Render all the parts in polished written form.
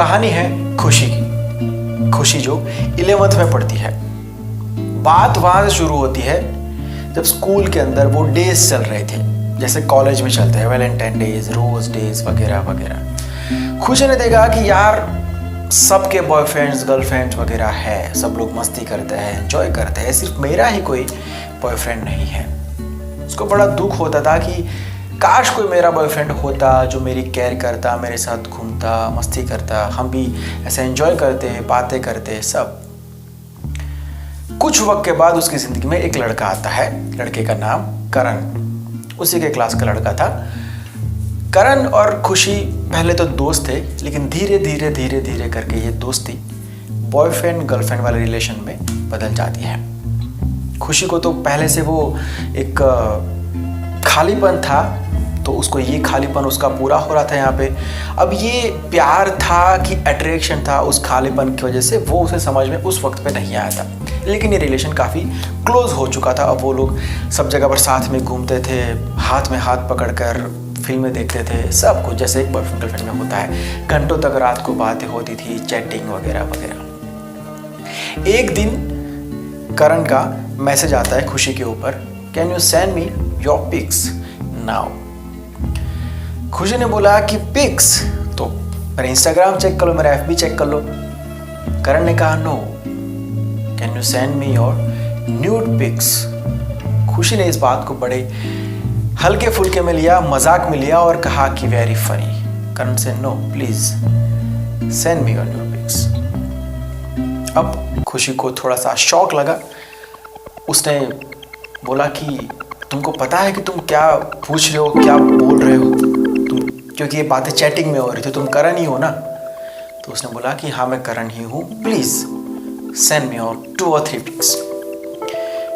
कहानी है खुशी की। खुशी जो 11th में पढ़ती है। बात वहां से शुरू होती है जब स्कूल के अंदर वो डेज चल रहे थे, जैसे कॉलेज में चलते हैं वैलेंटाइन डेज, रोज डेज वगैरह वगैरह। खुशी ने देखा कि यार सबके बॉयफ्रेंड्स गर्लफ्रेंड्स वगैरह है, सब लोग मस्ती करते हैं, एंजॉय करते हैं, सिर्फ मेरा ही कोई बॉयफ्रेंड नहीं है। उसको बड़ा दुख होता था कि काश कोई मेरा बॉयफ्रेंड होता जो मेरी केयर करता, मेरे साथ घूमता, मस्ती करता, हम भी ऐसे एंजॉय करते, बातें करते सब। कुछ वक्त के बाद उसकी ज़िंदगी में एक लड़का आता है। लड़के का नाम करण, उसी के क्लास का लड़का था। करण और खुशी पहले तो दोस्त थे, लेकिन धीरे धीरे धीरे धीरे करके ये दोस्ती बॉयफ्रेंड गर्लफ्रेंड वाले रिलेशन में बदल जाती है। खुशी को तो पहले से वो एक खालीपन था, तो उसको ये खालीपन उसका पूरा हो रहा था यहाँ पे। अब ये प्यार था कि अट्रैक्शन था, उस खालीपन की वजह से वो उसे समझ में उस वक्त पे नहीं आया था, लेकिन ये रिलेशन काफ़ी क्लोज हो चुका था। अब वो लोग सब जगह पर साथ में घूमते थे, हाथ में हाथ पकड़कर फिल्में देखते थे, सब कुछ जैसे एक बॉयफ्रेंड गर्लफ्रेंड में होता है। घंटों तक रात को बातें होती थी, चैटिंग वगैरह वगैरह। एक दिन करण का मैसेज आता है खुशी के ऊपर, can you send me your pics now. Khushi ने बोला कि पिक्स तो मेरा इंस्टाग्राम चेक कर लो, मेरा एफबी चेक कर लो। करण ने कहा no, can you send me your nude pics. Khushi ने इस बात को बड़े हल्के फुल्के में लिया, मजाक में लिया और कहा कि वेरी फनी। करण से no please send me your nude pics. अब खुशी को थोड़ा सा शॉक लगा। उसने बोला कि तुमको पता है कि तुम क्या पूछ रहे हो, क्या बोल रहे हो तुम, क्योंकि ये बातें चैटिंग में हो रही थी, तुम करण ही हो ना। तो उसने बोला कि हाँ मैं करण ही हूँ, please send me your 2 or 3 pics.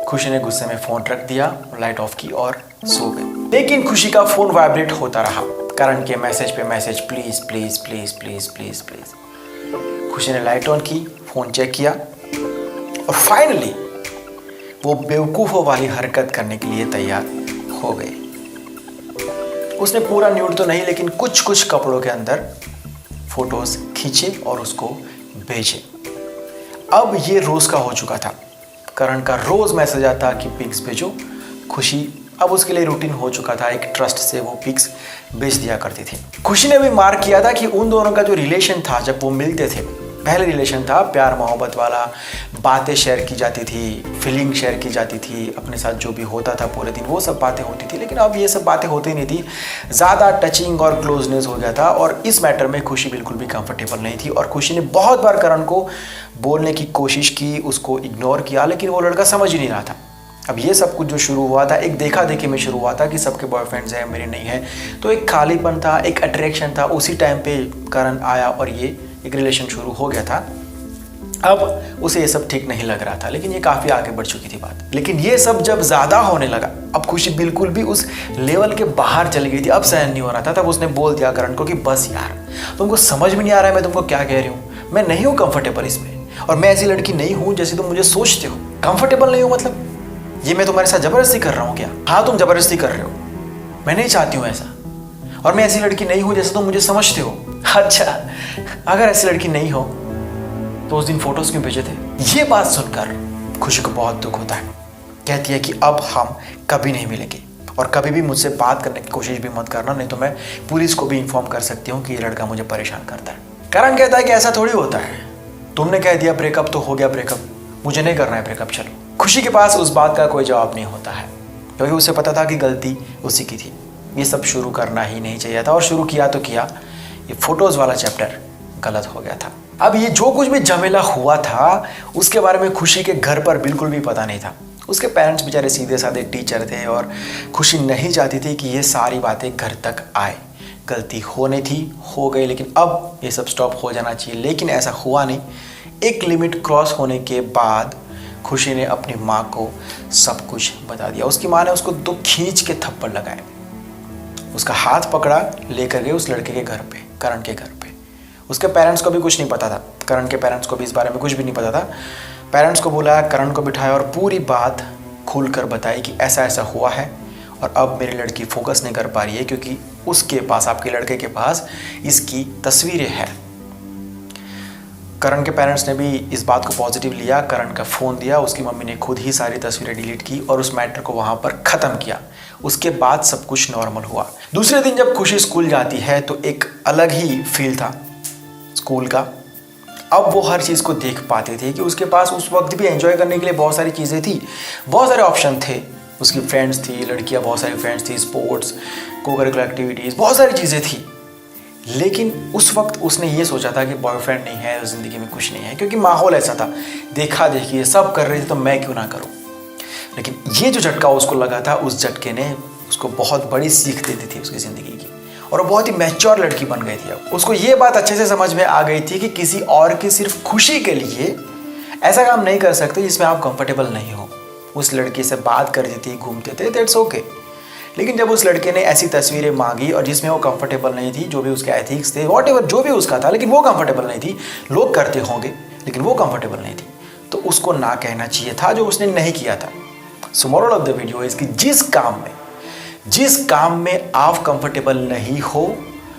Khushi ने गुस्से में फोन रख दिया, लाइट ऑफ की और सो गई। लेकिन खुशी का फोन वाइब्रेट होता रहा, करण के मैसेज पे message, please please please please please please. खुशी ने लाइट ऑन की, फोन चेक किया और फाइनली वो बेवकूफ़ों वाली हरकत करने के लिए तैयार हो गई। उसने पूरा न्यूड तो नहीं, लेकिन कुछ कुछ कपड़ों के अंदर फोटोज खींचे और उसको भेजे। अब ये रोज का हो चुका था। करण का रोज मैसेज आता कि पिक्स भेजो। खुशी अब उसके लिए रूटीन हो चुका था, एक ट्रस्ट से वो पिक्स भेज दिया करती थी। खुशी ने भी मार्क किया था कि उन दोनों का जो रिलेशन था, जब वो मिलते थे, पहले रिलेशन था प्यार मोहब्बत वाला, बातें शेयर की जाती थी, फीलिंग शेयर की जाती थी, अपने साथ जो भी होता था पूरे दिन वो सब बातें होती थी। लेकिन अब ये सब बातें होती नहीं थी, ज़्यादा टचिंग और क्लोजनेस हो गया था और इस मैटर में खुशी बिल्कुल भी कंफर्टेबल नहीं थी। और खुशी ने बहुत बार करण को बोलने की कोशिश की, उसको इग्नोर किया, लेकिन वो लड़का समझ ही नहीं रहा था। अब ये सब कुछ जो शुरू हुआ था, एक देखा देखी में शुरू हुआ था कि सबके बॉयफ्रेंड्स हैं, मेरे नहीं है, तो एक खालीपन था, एक अट्रैक्शन था। उसी टाइम पे करण आया और ये एक रिलेशन शुरू हो गया था। अब उसे ये सब ठीक नहीं लग रहा था, लेकिन ये काफ़ी आगे बढ़ चुकी थी बात। लेकिन ये सब जब ज़्यादा होने लगा, अब खुशी बिल्कुल भी उस लेवल के बाहर चली गई थी, अब सहन नहीं हो रहा था। तब उसने बोल दिया करण को कि बस यार, तुमको समझ में नहीं आ रहा है मैं तुमको क्या कह रही हूँ, मैं नहीं हूँ कंफर्टेबल इसमें, और मैं ऐसी लड़की नहीं हूँ जैसे तुम मुझे सोचते हो। कंफर्टेबल नहीं हूँ मतलब ये मैं तुम्हारे साथ ज़बरदस्ती कर रहा हूँ क्या? हाँ तुम ज़बरदस्ती कर रहे हो, मैं नहीं चाहती हूँ ऐसा, और मैं ऐसी लड़की नहीं हूँ जैसे तुम मुझे समझते हो। अच्छा, अगर ऐसी लड़की नहीं हो तो उस दिन फोटोज क्यों भेजे थे? ये बात सुनकर खुशी को बहुत दुख होता है। कहती है कि अब हम कभी नहीं मिलेंगे और कभी भी मुझसे बात करने की कोशिश भी मत करना, नहीं तो मैं पुलिस को भी इन्फॉर्म कर सकती हूँ कि ये लड़का मुझे परेशान करता है। करण कहता है कि ऐसा थोड़ी होता है, तुमने कह दिया ब्रेकअप तो हो गया ब्रेकअप, मुझे नहीं करना है ब्रेकअप, चलो। खुशी के पास उस बात का कोई जवाब नहीं होता है, क्योंकि उसे पता था कि गलती उसी की थी। ये सब शुरू करना ही नहीं चाहिए था, और शुरू किया तो किया। ये फोटोज़ वाला चैप्टर गलत हो गया था। अब ये जो कुछ भी झमेला हुआ था उसके बारे में खुशी के घर पर बिल्कुल भी पता नहीं था। उसके पेरेंट्स बेचारे सीधे साधे टीचर थे और खुशी नहीं चाहती थी कि ये सारी बातें घर तक आए। गलती होनी थी, हो गई, लेकिन अब ये सब स्टॉप हो जाना चाहिए, लेकिन ऐसा हुआ नहीं। एक लिमिट क्रॉस होने के बाद खुशी ने अपनी माँ को सब कुछ बता दिया। उसकी माँ ने उसको 2 खींच के थप्पड़ लगाए, उसका हाथ पकड़ा, लेकर गए उस लड़के के घर पे, करण के घर पे। उसके पेरेंट्स को भी कुछ नहीं पता था, करण के पेरेंट्स को भी इस बारे में कुछ भी नहीं पता था। पेरेंट्स को बुलाया, करण को बिठाया और पूरी बात खुल कर बताई कि ऐसा ऐसा हुआ है और अब मेरी लड़की फोकस नहीं कर पा रही है क्योंकि उसके पास, आपके लड़के के पास इसकी तस्वीरें हैं। करण के पेरेंट्स ने भी इस बात को पॉजिटिव लिया, करण का फ़ोन दिया, उसकी मम्मी ने खुद ही सारी तस्वीरें डिलीट की और उस मैटर को वहाँ पर ख़त्म किया। उसके बाद सब कुछ नॉर्मल हुआ। दूसरे दिन जब खुशी स्कूल जाती है तो एक अलग ही फील था स्कूल का। अब वो हर चीज़ को देख पाते थे कि उसके पास उस वक्त भी एंजॉय करने के लिए बहुत सारी चीज़ें थी, बहुत सारे ऑप्शन थे। उसकी फ्रेंड्स थी, लड़कियां बहुत सारी फ्रेंड्स थी, स्पोर्ट्स, को करिकुलर एक्टिविटीज़, बहुत सारी चीज़ें थी। लेकिन उस वक्त उसने ये सोचा था कि बॉयफ्रेंड नहीं है तो ज़िंदगी में कुछ नहीं है, क्योंकि माहौल ऐसा था, देखा देखी सब कर रहे थे तो मैं क्यों ना करूं। लेकिन ये जो झटका उसको लगा था, उस झटके ने उसको बहुत बड़ी सीख दे दी थी उसकी ज़िंदगी की, और वो बहुत ही मैच्योर लड़की बन गई थी। अब उसको ये बात अच्छे से समझ में आ गई थी कि किसी और की सिर्फ खुशी के लिए ऐसा काम नहीं कर सकते जिसमें आप कंफर्टेबल नहीं हो। उस लड़की से बात करती थी, घूमते थे, दैट्स ओके। लेकिन जब उस लड़के ने ऐसी तस्वीरें मांगी और जिसमें वो कंफर्टेबल नहीं थी, जो भी उसके एथिक्स थे, वॉट जो भी उसका था, लेकिन वो कंफर्टेबल नहीं थी, लोग करते होंगे लेकिन वो कंफर्टेबल नहीं थी, तो उसको ना कहना चाहिए था, जो उसने नहीं किया था। सो moral of the video is कि जिस काम में आप कंफर्टेबल नहीं हो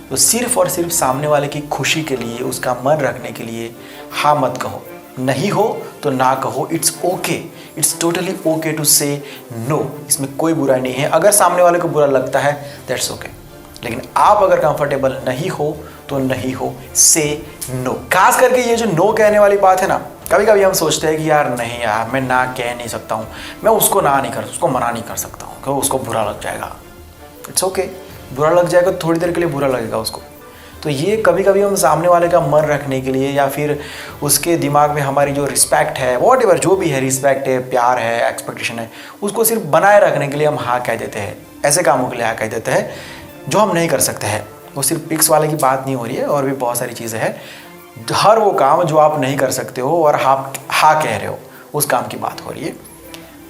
तो सिर्फ और सिर्फ सामने वाले की खुशी के लिए, उसका मन रखने के लिए हाँ मत कहो। नहीं हो तो ना कहो, it's okay, it's totally okay to say no. इसमें कोई बुरा नहीं है। अगर सामने वाले को बुरा लगता है दैट्स ओके, लेकिन आप अगर कंफर्टेबल नहीं हो तो नहीं हो, से नो। खास करके ये जो नो कहने वाली बात है ना, कभी कभी हम सोचते हैं कि यार नहीं यार, मैं ना कह नहीं सकता हूँ, मैं उसको उसको मना नहीं कर सकता हूँ क्योंकि उसको बुरा लग जाएगा। इट्स ओके, बुरा लग जाएगा तो थोड़ी देर के लिए बुरा लगेगा उसको। तो ये कभी कभी हम सामने वाले का मन रखने के लिए, या फिर उसके दिमाग में हमारी जो रिस्पेक्ट है, वॉट एवर जो भी है, रिस्पेक्ट है, प्यार है, एक्सपेक्टेशन है, उसको सिर्फ बनाए रखने के लिए हम हाँ कह देते हैं। ऐसे कामों के लिए हाँ कह देते हैं जो हम नहीं कर सकते हैं। वो सिर्फ पिक्स वाले की बात नहीं हो रही है, और भी बहुत सारी चीज़ें हैं। हर वो काम जो आप नहीं कर सकते हो और आप हाँ कह रहे हो, उस काम की बात हो रही है।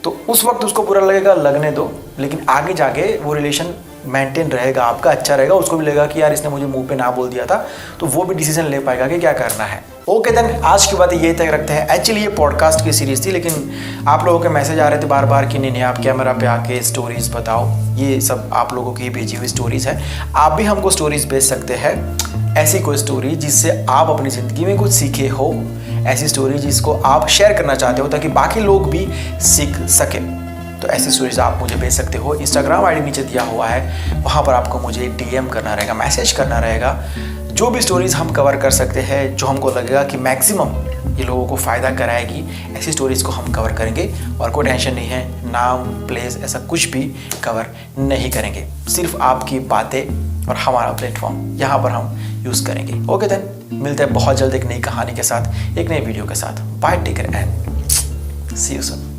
तो उस वक्त उसको बुरा लगेगा, लगने दो, लेकिन आगे जाके वो रिलेशन मेंटेन रहेगा, आपका अच्छा रहेगा। उसको भी लगेगा कि यार इसने मुझे मुंह पे ना बोल दिया था, तो वो भी डिसीजन ले पाएगा कि क्या करना है। ओके देन, आज की बातें यही तक रखते हैं। एक्चुअली ये पॉडकास्ट की सीरीज़ थी, लेकिन आप लोगों के मैसेज आ रहे थे बार बार कि नहीं आप कैमरा पे आके स्टोरीज़ बताओ। ये सब आप लोगों की भेजी हुई स्टोरीज़ है। आप भी हमको स्टोरीज़ भेज सकते हैं, ऐसी कोई स्टोरी जिससे आप अपनी ज़िंदगी में कुछ सीखे हो, ऐसी स्टोरी जिसको आप शेयर करना चाहते हो ताकि बाकी लोग भी सीख सकें। तो ऐसी स्टोरीज आप मुझे भेज सकते हो। इंस्टाग्राम आईडी नीचे दिया हुआ है, वहाँ पर आपको मुझे डीएम करना रहेगा, मैसेज करना रहेगा। जो भी स्टोरीज हम कवर कर सकते हैं, जो हमको लगेगा कि मैक्सिमम ये लोगों को फ़ायदा कराएगी, ऐसी स्टोरीज़ को हम कवर करेंगे। और कोई टेंशन नहीं है, नाम, प्लेस, ऐसा कुछ भी कवर नहीं करेंगे। सिर्फ आपकी बातें और हमारा प्लेटफॉर्म यहाँ पर हम यूज़ करेंगे। ओके देन, मिलते हैं बहुत जल्द एक नई कहानी के साथ, एक नई वीडियो के साथ। Bye, take care and see you soon.